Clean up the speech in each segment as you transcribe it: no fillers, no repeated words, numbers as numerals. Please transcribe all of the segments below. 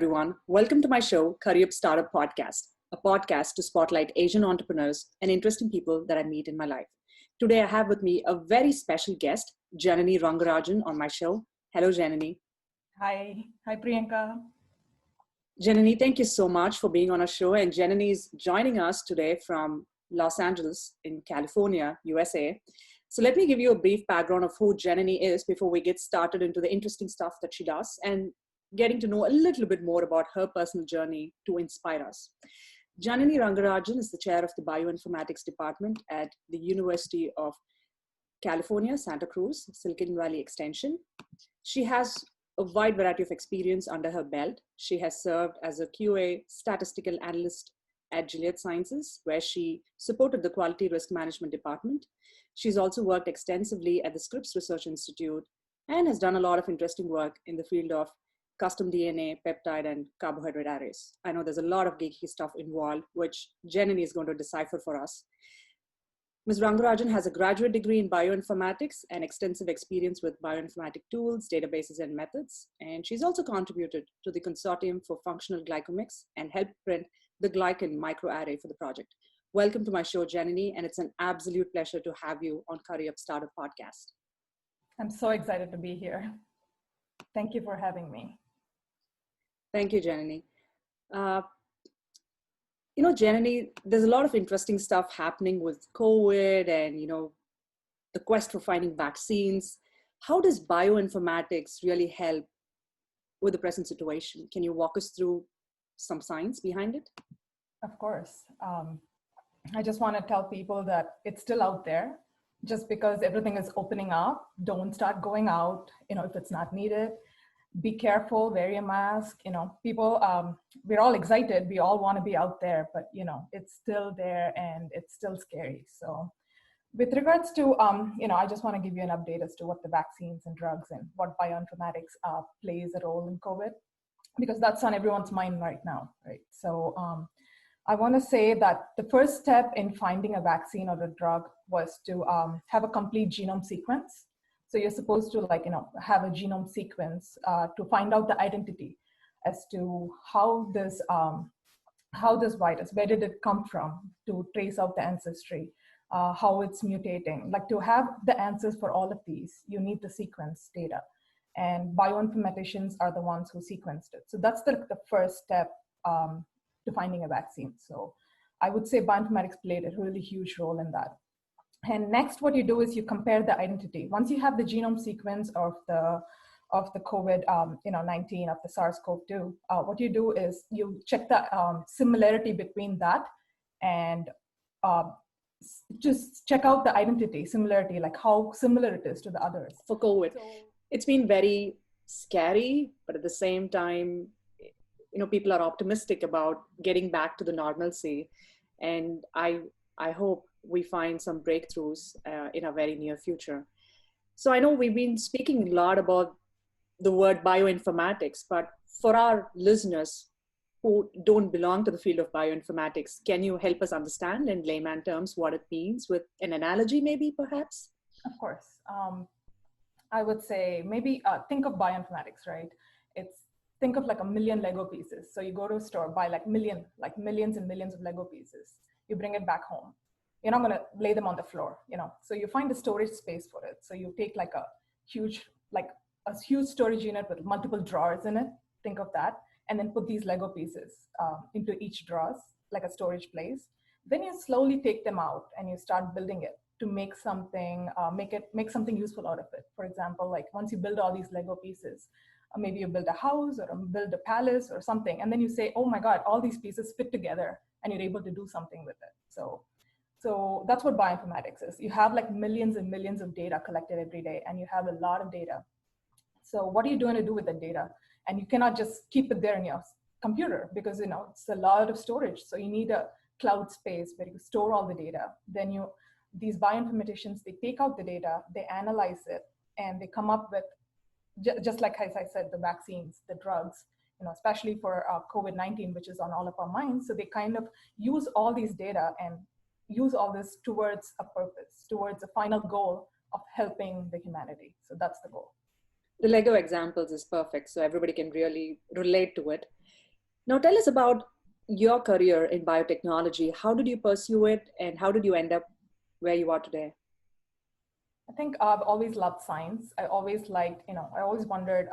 everyone. Welcome to my show, Curryup Startup Podcast, a podcast to spotlight Asian entrepreneurs and interesting people that I meet in my life. Today, I have with me a very special guest, Janani Rangarajan, on my show. Hello, Janani. Hi. Hi, Priyanka. Janani, thank you so much for being on our show. And Janani is joining us today from Los Angeles in California, USA. So let me give you a brief background of who Janani is before we get started into the interesting stuff that she does and getting to know a little bit more about her personal journey to inspire us. Janani Rangarajan is the chair of the Bioinformatics department at the University of California, Santa Cruz, Silicon Valley Extension. She has a wide variety of experience under her belt. She has served as a QA statistical analyst at Gilead Sciences, where she supported the quality risk management department. She's also worked extensively at the Scripps Research Institute and has done a lot of interesting work in the field of custom DNA, peptide, and carbohydrate arrays. I know there's a lot of geeky stuff involved, which Janani is going to decipher for us. Ms. Rangarajan has a graduate degree in bioinformatics and extensive experience with bioinformatic tools, databases, and methods. And she's also contributed to the Consortium for Functional Glycomics and helped print the glycan microarray for the project. Welcome to my show, Janani, and it's an absolute pleasure to have you on Curryup Startup Podcast. I'm so excited to be here. Thank you for having me. Thank you, Janani. Janani, there's a lot of interesting stuff happening with COVID and, the quest for finding vaccines. How does bioinformatics really help with the present situation? Can you walk us through some science behind it? Of course. I just want to tell people that it's still out there. Just because everything is opening up, don't start going out, if it's not needed. Be careful, wear your mask. People, we're all excited. We all want to be out there, but it's still there and it's still scary. So with regards to, I just want to give you an update as to what the vaccines and drugs and what bioinformatics plays a role in COVID, because that's on everyone's mind right now, right? So I want to say that the first step in finding a vaccine or a drug was to have a complete genome sequence. So you're supposed to have a genome sequence to find out the identity as to how this virus, where did it come from, to trace out the ancestry, how it's mutating. To have the answers for all of these, you need the sequence data. And bioinformaticians are the ones who sequenced it. So that's the first step to finding a vaccine. So I would say bioinformatics played a really huge role in that. And next, what you do is you compare the identity. Once you have the genome sequence of the COVID-19, of the SARS-CoV-2, what you do is you check the similarity between that and just check out the identity, similarity, like how similar it is to the others. For COVID, it's been very scary, but at the same time, people are optimistic about getting back to the normalcy. And I hope we find some breakthroughs in a very near future. So I know we've been speaking a lot about the word bioinformatics, but for our listeners who don't belong to the field of bioinformatics, can you help us understand in layman terms what it means with an analogy maybe perhaps? Of course. I would say maybe think of bioinformatics, right? Think of like a million Lego pieces. So you go to a store, buy millions and millions of Lego pieces. You bring it back home. You're not going to lay them on the floor, So you find a storage space for it. So you take a huge storage unit with multiple drawers in it. Think of that. And then put these Lego pieces into each drawers, like a storage place. Then you slowly take them out and you start building it to make something, make something useful out of it. For example, once you build all these Lego pieces, maybe you build a house or build a palace or something. And then you say, oh my God, all these pieces fit together and you're able to do something with it. So that's what bioinformatics is. You have millions and millions of data collected every day, and you have a lot of data. So what are you going to do with the data? And you cannot just keep it there in your computer because it's a lot of storage. So you need a cloud space where you store all the data. Then these bioinformaticians, they take out the data, they analyze it, and they come up with, just like as I said, the vaccines, the drugs, especially for COVID-19, which is on all of our minds. So they kind of use all these data and use all this towards a purpose, towards a final goal of helping the humanity. So that's the goal. The Lego examples is perfect. So everybody can really relate to it. Now tell us about your career in biotechnology. How did you pursue it and how did you end up where you are today? I think I've always loved science. I always liked, I always wondered,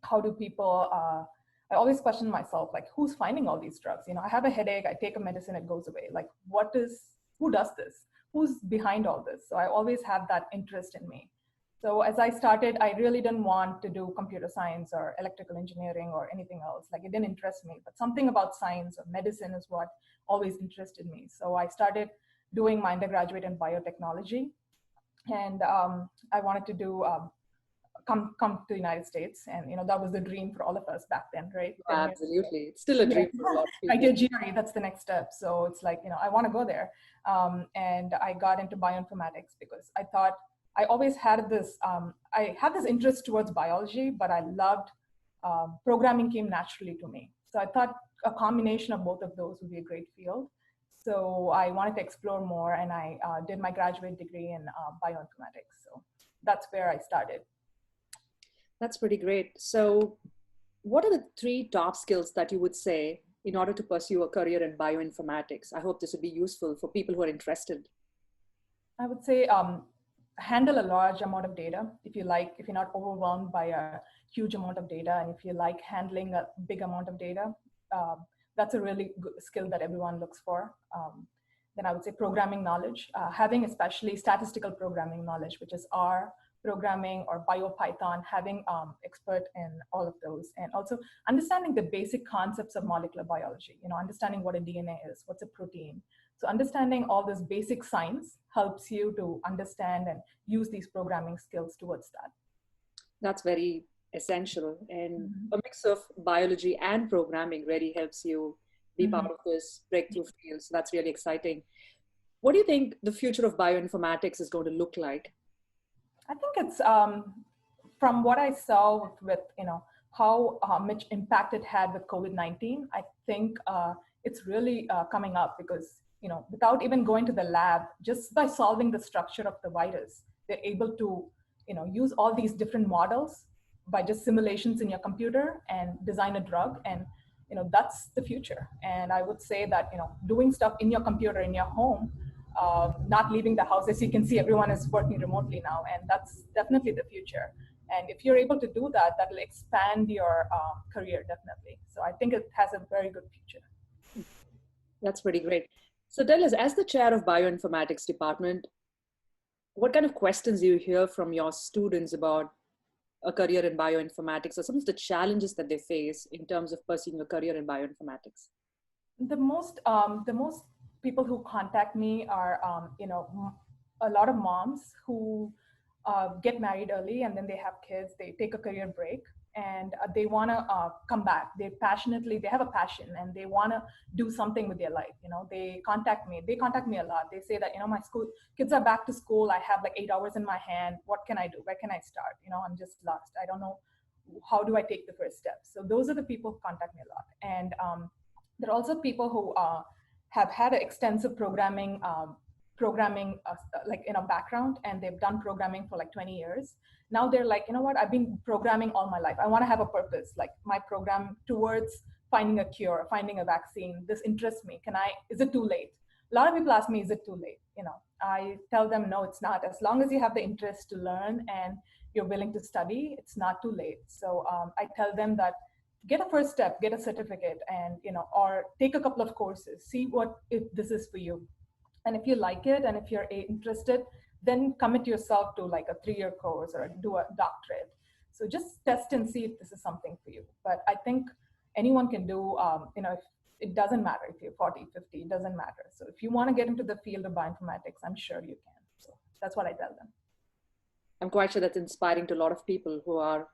how do people, I always question myself, like, who's finding all these drugs? I have a headache, I take a medicine, it goes away. Like, who does this? Who's behind all this? So I always had that interest in me. So as I started, I really didn't want to do computer science or electrical engineering or anything else. Like, it didn't interest me, but something about science or medicine is what always interested me. So I started doing my undergraduate in biotechnology. And I wanted to do come to the United States, and that was the dream for all of us back then, right? Absolutely, it's still a dream for a lot of people. I did GRE, that's the next step. So it's like I want to go there, and I got into bioinformatics because I thought I always had this interest towards biology, but I loved programming came naturally to me. So I thought a combination of both of those would be a great field. So I wanted to explore more, and I did my graduate degree in bioinformatics. So that's where I started. That's pretty great. So what are the 3 top skills that you would say in order to pursue a career in bioinformatics? I hope this would be useful for people who are interested. I would say handle a large amount of data. If you're not overwhelmed by a huge amount of data, and if you like handling a big amount of data, that's a really good skill that everyone looks for. Then I would say programming knowledge, having especially statistical programming knowledge, which is R programming or BioPython, having expert in all of those, and also understanding the basic concepts of molecular biology, understanding what a DNA is, what's a protein. So understanding all this basic science helps you to understand and use these programming skills towards that. That's very essential, and a mix of biology and programming really helps you be part of this breakthrough field. So that's really exciting. What do you think the future of bioinformatics is going to look like? I think it's from what I saw with how much impact it had with COVID-19. I think it's really coming up because without even going to the lab, just by solving the structure of the virus, they're able to use all these different models by just simulations in your computer and design a drug. And that's the future. And I would say that doing stuff in your computer in your home, not leaving the house. As you can see, everyone is working remotely now, and that's definitely the future. And if you're able to do that, that will expand your career, definitely. So I think it has a very good future. That's pretty great. So tell us, as the chair of bioinformatics department, what kind of questions do you hear from your students about a career in bioinformatics, or some of the challenges that they face in terms of pursuing a career in bioinformatics? The most people who contact me are, a lot of moms who get married early and then they have kids, they take a career break, and they want to come back. They have a passion and they want to do something with their life. They contact me a lot. They say that, my kids are back to school. I have like 8 hours in my hand. What can I do? Where can I start? I'm just lost. I don't know. How do I take the first step? So those are the people who contact me a lot. And there are also people who have had an extensive programming like background, and they've done programming for like 20 years. Now they're like, what, I've been programming all my life. I want to have a purpose, like my program towards finding a cure, finding a vaccine. This interests me. Is it too late? A lot of people ask me, is it too late? I tell them, no, it's not. As long as you have the interest to learn and you're willing to study, it's not too late. So I tell them that get a first step, get a certificate, and or take a couple of courses, see if this is for you. And if you like it and if you're interested, then commit yourself to like a 3-year course or do a doctorate. So just test and see if this is something for you. But I think anyone can do, it doesn't matter if you're 40, 50, it doesn't matter. So if you want to get into the field of bioinformatics, I'm sure you can. So that's what I tell them. I'm quite sure that's inspiring to a lot of people who are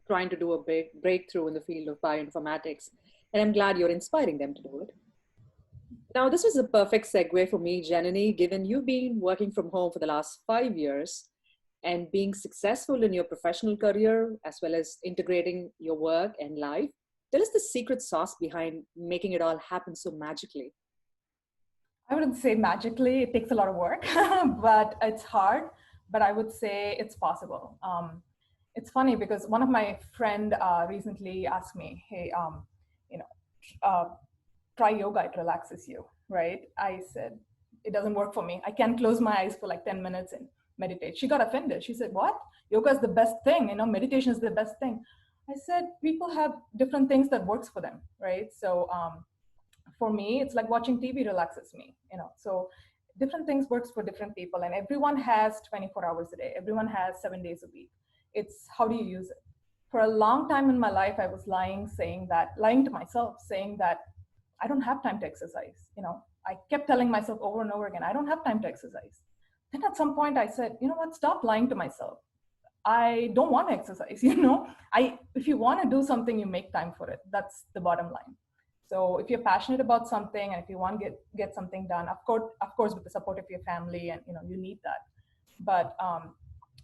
trying to do a big breakthrough in the field of bioinformatics. And I'm glad you're inspiring them to do it. Now, this was a perfect segue for me, Janani, given you've been working from home for the last 5 years and being successful in your professional career, as well as integrating your work and life. Tell us the secret sauce behind making it all happen so magically. I wouldn't say magically, it takes a lot of work, but it's hard, but I would say it's possible. It's funny because one of my friend recently asked me, hey, try yoga, it relaxes you, right? I said, it doesn't work for me. I can't close my eyes for like 10 minutes and meditate. She got offended. She said, what? Yoga is the best thing, meditation is the best thing. I said, people have different things that works for them, right? So for me, it's like watching TV relaxes me, so different things works for different people, and everyone has 24 hours a day. Everyone has 7 days a week. It's how do you use it? For a long time in my life, I was lying to myself, saying that I don't have time to exercise. I kept telling myself over and over again, I don't have time to exercise. Then at some point I said, you know what, stop lying to myself. I don't want to exercise. If you want to do something, you make time for it. That's the bottom line. So if you're passionate about something and if you want to get something done, of course, with the support of your family, and you need that. But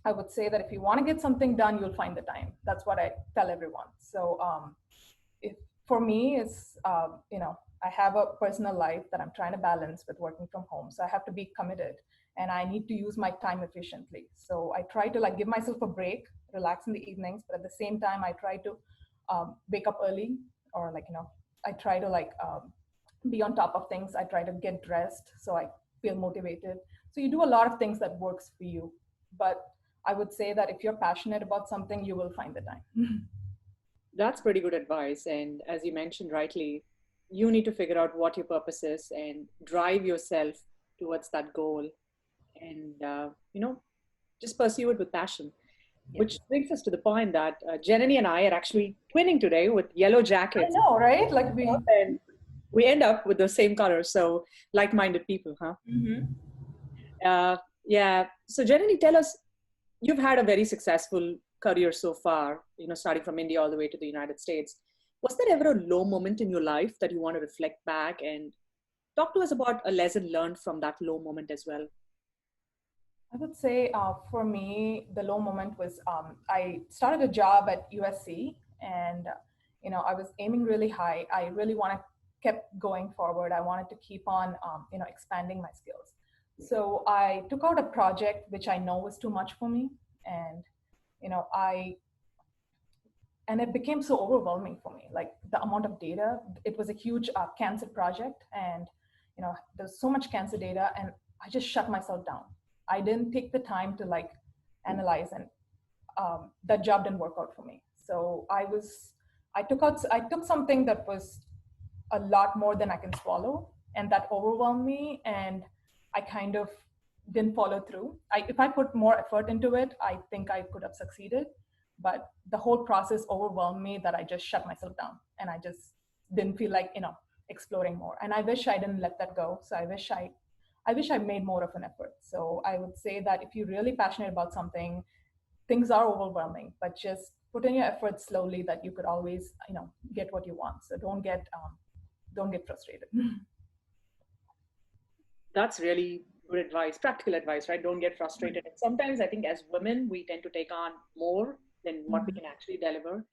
I would say that if you want to get something done, you'll find the time. That's what I tell everyone. So for me, it's I have a personal life that I'm trying to balance with working from home. So I have to be committed, and I need to use my time efficiently. So I try to give myself a break, relax in the evenings, but at the same time, I try to wake up early, or I try to be on top of things. I try to get dressed so I feel motivated. So you do a lot of things that works for you. But I would say that if you're passionate about something, you will find the time. That's pretty good advice. And as you mentioned rightly, you need to figure out what your purpose is and drive yourself towards that goal, and just pursue it with passion. Yes. Which brings us to the point that Janani and I are actually twinning today with yellow I jackets. know, right? And we end up with the same color. So like-minded people, huh? Mhm. Yeah. So Janani, tell us, you've had a very successful career so far, starting from India all the way to the United States. Was there ever a low moment in your life that you want to reflect back and talk to us about a lesson learned from that low moment as well? I would say for me, the low moment was I started a job at USC, and I was aiming really high. I really kept going forward. I wanted to keep on expanding my skills. So I took out a project which I know was too much for me, and I and it became so overwhelming for me, like the amount of data. It was a huge cancer project, and there's so much cancer data, and I just shut myself down. I didn't take the time to analyze, and that job didn't work out for me. So I took something that was a lot more than I can swallow, and that overwhelmed me, and I kind of didn't follow through. If I put more effort into it, I think I could have succeeded, but the whole process overwhelmed me that I just shut myself down, and I just didn't feel like exploring more. And I wish I didn't let that go. So I wish I made more of an effort. So I would say that if you're really passionate about something, things are overwhelming, but just put in your effort slowly, that you could always get what you want. So don't get frustrated. That's really good advice, practical advice, right? Don't get frustrated. And sometimes I think as women, we tend to take on more than what we can actually deliver.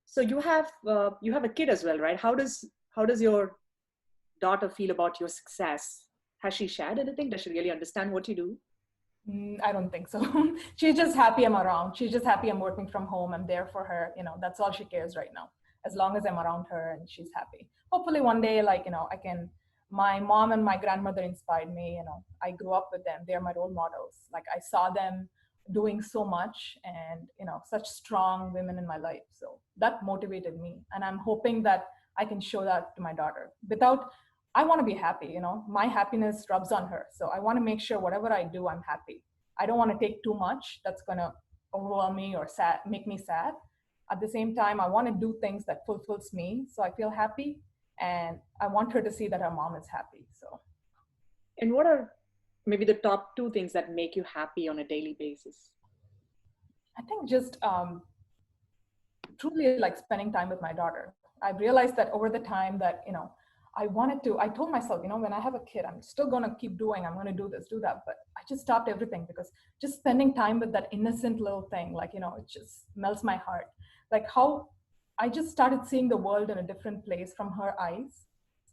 So you have a kid as well, right? How does your daughter feel about your success? Has she shared anything? Does she really understand what you do? I don't think so. She's just happy I'm around. She's just happy I'm working from home. I'm there for her. That's all she cares right now. As long as I'm around her and she's happy. Hopefully one day, I can. My mom and my grandmother inspired me. I grew up with them. They're my role models. Like I saw them doing so much, and such strong women in my life. So that motivated me, and I'm hoping that I can show that to my daughter. I want to be happy. My happiness rubs on her. So I want to make sure whatever I do, I'm happy. I don't want to take too much that's going to overwhelm me or make me sad. At the same time, I want to do things that fulfills me, so I feel happy, and I want her to see that her mom is happy. So, And what are maybe the top two things that make you happy on a daily basis? I think just truly like spending time with my daughter. I've realized that over the time that I told myself, when I have a kid, I'm still going to keep doing, I'm going to do this, do that. But I just stopped everything, because just spending time with that innocent little thing, it just melts my heart. Like how I just started seeing the world in a different place from her eyes,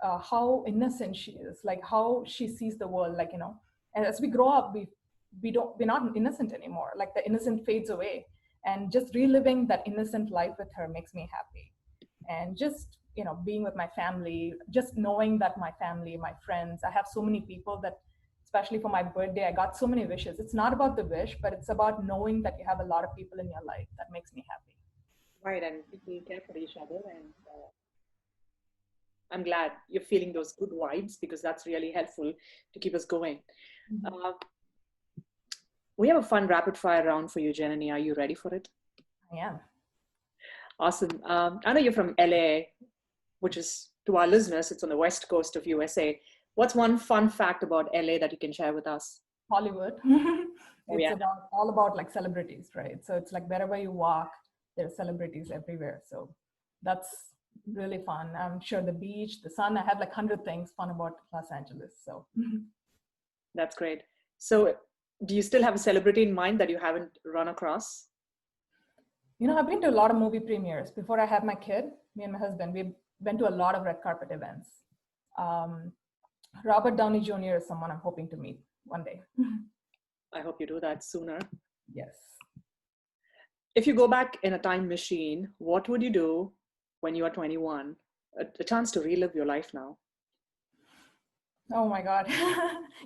how innocent she is, like how she sees the world, and as we grow up, we're not innocent anymore. Like the innocent fades away, and just reliving that innocent life with her makes me happy. And just being with my family, just knowing that my family, my friends, I have so many people that, especially for my birthday, I got so many wishes. It's not about the wish, but it's about knowing that you have a lot of people in your life. That makes me happy. Right, and people care for each other, and I'm glad you're feeling those good vibes because that's really helpful to keep us going. Mm-hmm. We have a fun rapid fire round for you, Janani. Are you ready for it? I am. Awesome. I know you're from LA, which is, to our listeners, it's on the west coast of USA. What's one fun fact about LA that you can share with us? Hollywood. Oh, It's yeah. all about like celebrities, right? So it's like wherever you walk, there are celebrities everywhere. So that's really fun. I'm sure the beach, the sun, I have like 100 things fun about Los Angeles. So That's great. So do you still have a celebrity in mind that you haven't run across? I've been to a lot of movie premieres. Before I had my kid, me and my husband, we went to a lot of red carpet events. Robert Downey Jr. is someone I'm hoping to meet one day. I hope you do that sooner. Yes. If you go back in a time machine, what would you do when you are 21? A chance to relive your life now. Oh my God,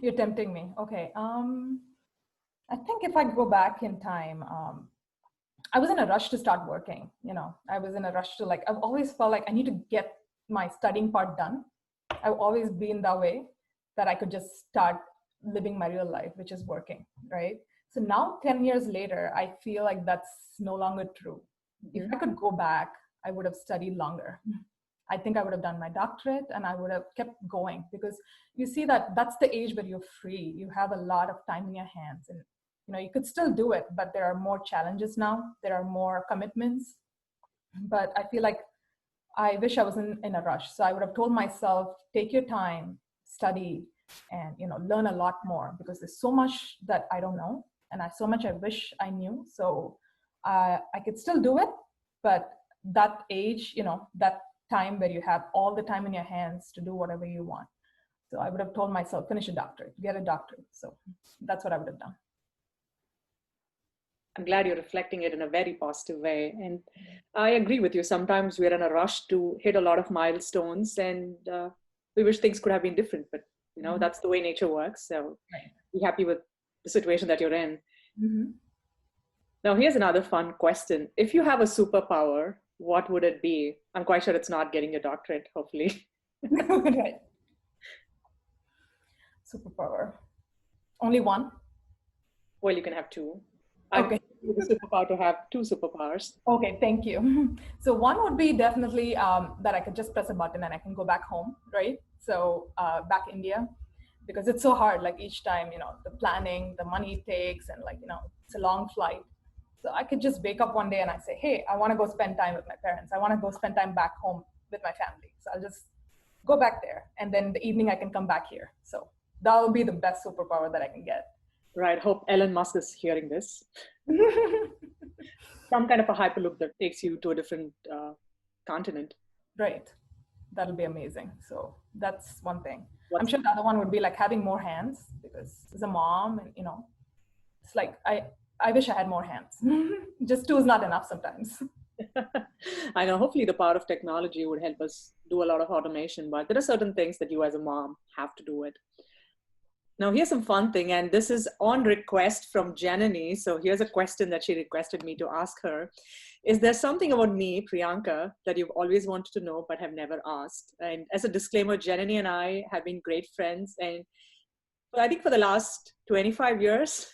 you're tempting me. Okay. I think if I go back in time, I was in a rush to start working. I was in a rush to I've always felt like I need to get my studying part done. I've always been that way, that I could just start living my real life, which is working, right? So now 10 years later, I feel like that's no longer true. Mm-hmm. If I could go back, I would have studied longer. I think I would have done my doctorate and I would have kept going, because you see that that's the age where you're free. You have a lot of time in your hands, and you could still do it, but there are more challenges now. There are more commitments. But I feel like I wish I wasn't in a rush. So I would have told myself, take your time, study, and learn a lot more, because there's so much that I don't know, and so much I wish I knew. So I could still do it, but that age, that time where you have all the time in your hands to do whatever you want. So I would have told myself, finish a doctorate, get a doctorate. So that's what I would have done. I'm glad you're reflecting it in a very positive way. And I agree with you. Sometimes we're in a rush to hit a lot of milestones, and we wish things could have been different, but Mm-hmm. that's the way nature works. So Right. be happy with the situation that you're in. Mm-hmm. Now, here's another fun question. If you have a superpower, what would it be? I'm quite sure it's not getting a doctorate, hopefully. Right. Superpower. Only one? Well, you can have two. Okay. The superpower to have two superpowers. Okay, thank you. So one would be definitely that I could just press a button and I can go back home, right? So back India, because it's so hard. Like each time, the planning, the money it takes, and it's a long flight. So I could just wake up one day and I say, hey, I want to go spend time with my parents. I want to go spend time back home with my family. So I'll just go back there, and then the evening I can come back here. So that will be the best superpower that I can get. Right. Hope Elon Musk is hearing this. Some kind of a hyperloop that takes you to a different continent. Right. That'll be amazing. So that's one thing. What's I'm sure the other one would be like having more hands, because as a mom, and it's like I wish I had more hands. Just two is not enough sometimes. I know, hopefully the power of technology would help us do a lot of automation, but there are certain things that you as a mom have to do it. Now, here's some fun thing, and this is on request from Janani. So here's a question that she requested me to ask her. Is there something about me, Priyanka, that you've always wanted to know but have never asked? And as a disclaimer, Janani and I have been great friends, and I think for the last 25 years.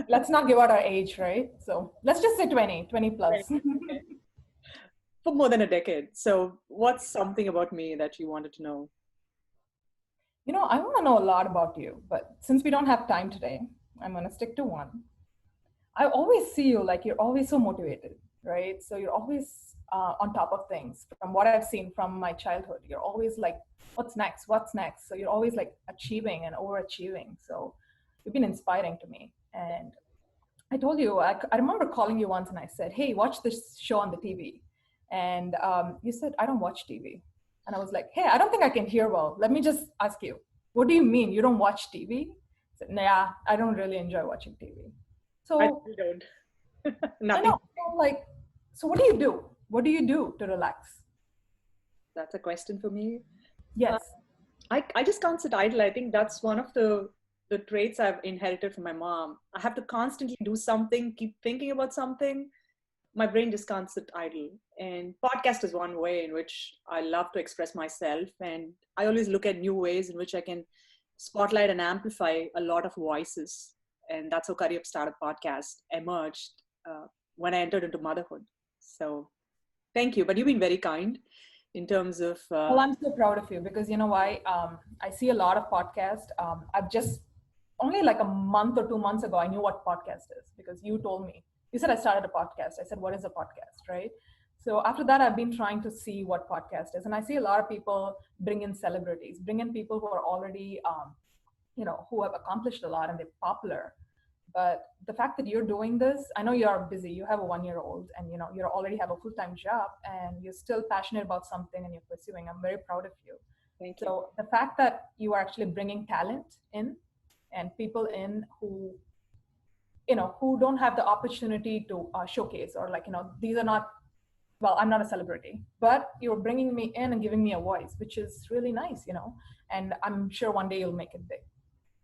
Let's not give out our age, right? So let's just say 20 plus. Okay. For more than a decade. So what's something about me that you wanted to know? I want to know a lot about you, but since we don't have time today, I'm going to stick to one. I always see you like you're always so motivated, right? So you're always on top of things. From what I've seen from my childhood, you're always like, what's next? What's next? So you're always like achieving and overachieving. So you've been inspiring to me. And I told you, I remember calling you once and I said, hey, watch this show on the TV. And you said, I don't watch TV. And I was like, hey, I don't think I can hear well. Let me just ask you, what do you mean you don't watch TV? I said, nah, I don't really enjoy watching TV. So I don't. Nothing. I know. So what do you do? What do you do to relax? That's a question for me. Uh, Yes. I just can't sit idle. I think that's one of the traits I've inherited from my mom. I have to constantly do something, keep thinking about something. My brain just can't sit idle. And podcast is one way in which I love to express myself. And I always look at new ways in which I can spotlight and amplify a lot of voices. And that's how Curryup Startup podcast emerged when I entered into motherhood. So thank you. But you've been very kind in terms of Well, I'm so proud of you because you know why? I see a lot of podcasts. I've just only like a month or 2 months ago, I knew what podcast is because you told me. You said I started a podcast. I said, what is a podcast, right? So after that, I've been trying to see what podcast is, and I see a lot of people bring in celebrities, bring in people who are already, who have accomplished a lot and they're popular. But the fact that you're doing this, I know you're busy, you have a 1 year old and you already have a full-time job and you're still passionate about something and you're pursuing. I'm very proud of you. thank you. So the fact that you are actually bringing talent in and people in who don't have the opportunity to showcase, or these are not, well, I'm not a celebrity, but you're bringing me in and giving me a voice, which is really nice, and I'm sure one day you'll make it big.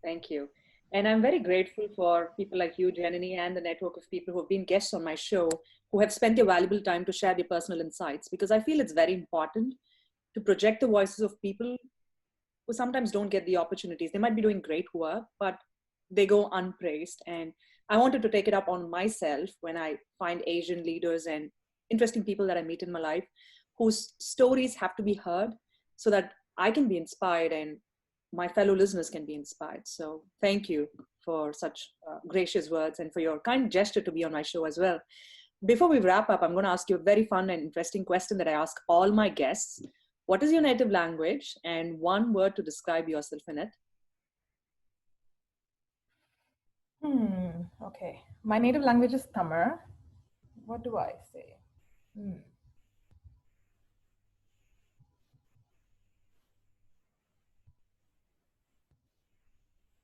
Thank you. And I'm very grateful for people like you, Janani, and the network of people who have been guests on my show, who have spent their valuable time to share their personal insights, because I feel it's very important to project the voices of people who sometimes don't get the opportunities. They might be doing great work, but they go unpraised. And I wanted to take it up on myself when I find Asian leaders and interesting people that I meet in my life whose stories have to be heard so that I can be inspired and my fellow listeners can be inspired. So thank you for such gracious words and for your kind gesture to be on my show as well. Before we wrap up, I'm going to ask you a very fun and interesting question that I ask all my guests. What is your native language and one word to describe yourself in it? Okay. My native language is Tamil. What do I say?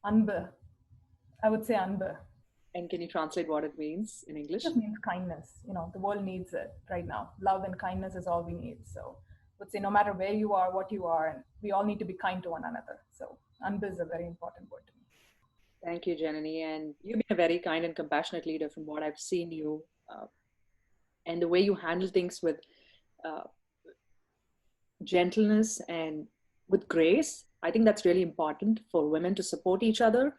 Anbu. I would say Anbu. And can you translate what it means in It English? just means kindness. The world needs it right now. Love and kindness is all we need. So I would say no matter where you are, what you are, and we all need to be kind to one another. So Anbu is a very important word to me. Thank you, Janani. And you've been a very kind and compassionate leader from what I've seen you and the way you handle things with uh, gentleness and with grace. I think that's really important for women to support each other.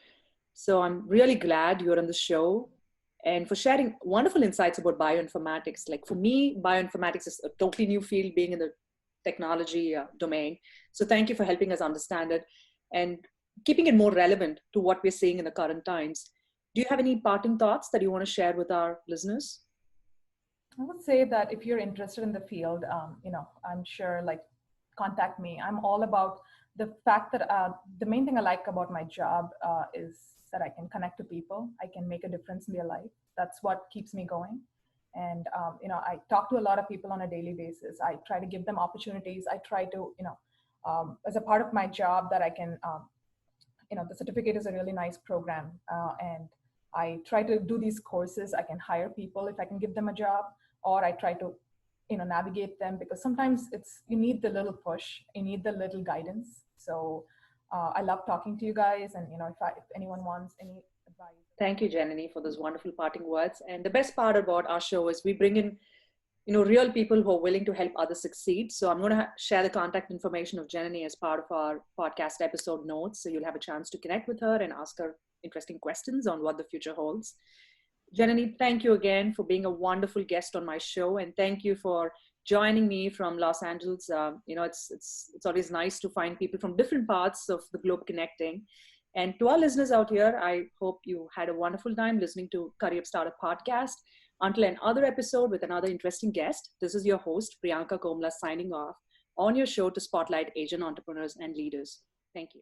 So I'm really glad you're on the show and for sharing wonderful insights about bioinformatics. Like for me, bioinformatics is a totally new field being in the technology domain. So thank you for helping us understand it and keeping it more relevant to what we're seeing in the current times. Do you have any parting thoughts that you want to share with our listeners? I would say that if you're interested in the field, I'm sure contact me. I'm all about the fact that the main thing I like about my job is that I can connect to people. I can make a difference in their life. That's what keeps me going. And, I talk to a lot of people on a daily basis. I try to give them opportunities. I try to, as a part of my job that I can, the certificate is a really nice program. And I try to do these courses. I can hire people if I can give them a job, or I try to, navigate them, because sometimes you need the little push, you need the little guidance. So I love talking to you guys, and if anyone wants any advice. Thank you, Janani, for those wonderful parting words. And the best part about our show is we bring in real people who are willing to help others succeed. So I'm going to share the contact information of Janani as part of our podcast episode notes. So you'll have a chance to connect with her and ask her interesting questions on what the future holds. Janani, thank you again for being a wonderful guest on my show. And thank you for joining me from Los Angeles. It's always nice to find people from different parts of the globe connecting. And to our listeners out here, I hope you had a wonderful time listening to Curryup Startup podcast. Until another episode with another interesting guest, this is your host, Priyanka Komala, signing off on your show to spotlight Asian entrepreneurs and leaders. Thank you.